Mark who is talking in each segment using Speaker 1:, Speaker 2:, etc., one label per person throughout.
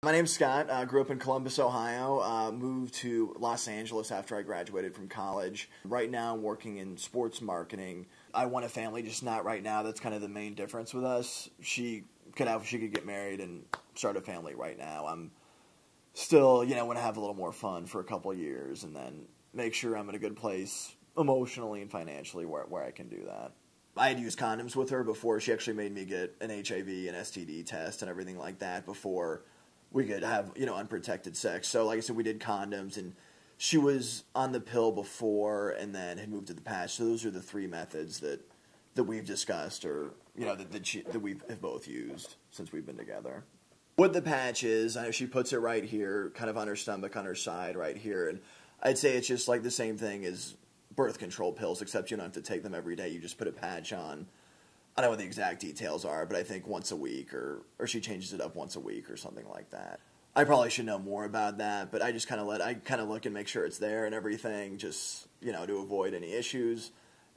Speaker 1: My name's Scott. I grew up in Columbus, Ohio. Moved to Los Angeles after I graduated from college. Right now I'm working in sports marketing. I want a family, just not right now. That's kind of the main difference with us. She could get married and start a family right now. I'm still, want to have a little more fun for a couple years and then make sure I'm in a good place emotionally and financially where I can do that. I had used condoms with her before. She actually made me get an HIV and STD test and everything like that before we could have, unprotected sex. So, like I said, we did condoms, and she was on the pill before and then had moved to the patch. So those are the three methods that we've discussed or, that we have both used since we've been together. What the patch is, I know she puts it right here, kind of on her stomach, on her side right here. And I'd say it's just like the same thing as birth control pills, except you don't have to take them every day. You just put a patch on. I don't know what the exact details are, but I think once a week or she changes it up once a week or something like that. I probably should know more about that, but I just kind of look and make sure it's there and everything, just, to avoid any issues.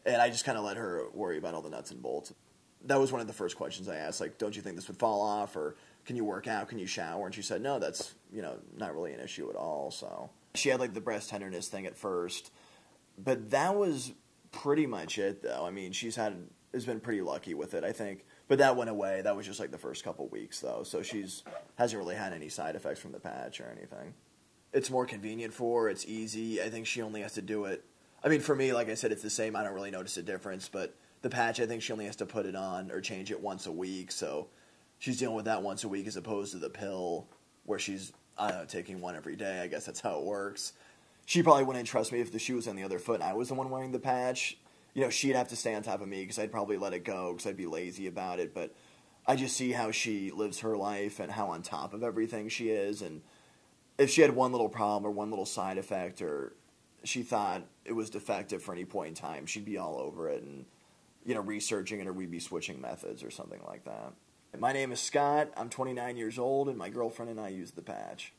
Speaker 1: And I just kind of let her worry about all the nuts and bolts. That was one of the first questions I asked, like, don't you think this would fall off, or can you work out, can you shower? And she said, no, that's, not really an issue at all. So she had like the breast tenderness thing at first, but that was pretty much it though. I mean, has been pretty lucky with it, I think. But that went away. That was just like the first couple weeks, though. So hasn't really had any side effects from the patch or anything. It's more convenient for her. It's easy. I think she only has to do it. I mean, for me, like I said, it's the same. I don't really notice a difference. But the patch, I think she only has to put it on or change it once a week. So she's dealing with that once a week as opposed to the pill where she's, I don't know, taking one every day. I guess that's how it works. She probably wouldn't trust me if the shoe was on the other foot and I was the one wearing the patch. She'd have to stay on top of me because I'd probably let it go because I'd be lazy about it. But I just see how she lives her life and how on top of everything she is. And if she had one little problem or one little side effect or she thought it was defective for any point in time, she'd be all over it and, researching it, or we'd be switching methods or something like that. My name is Scott. I'm 29 years old, and my girlfriend and I use the patch.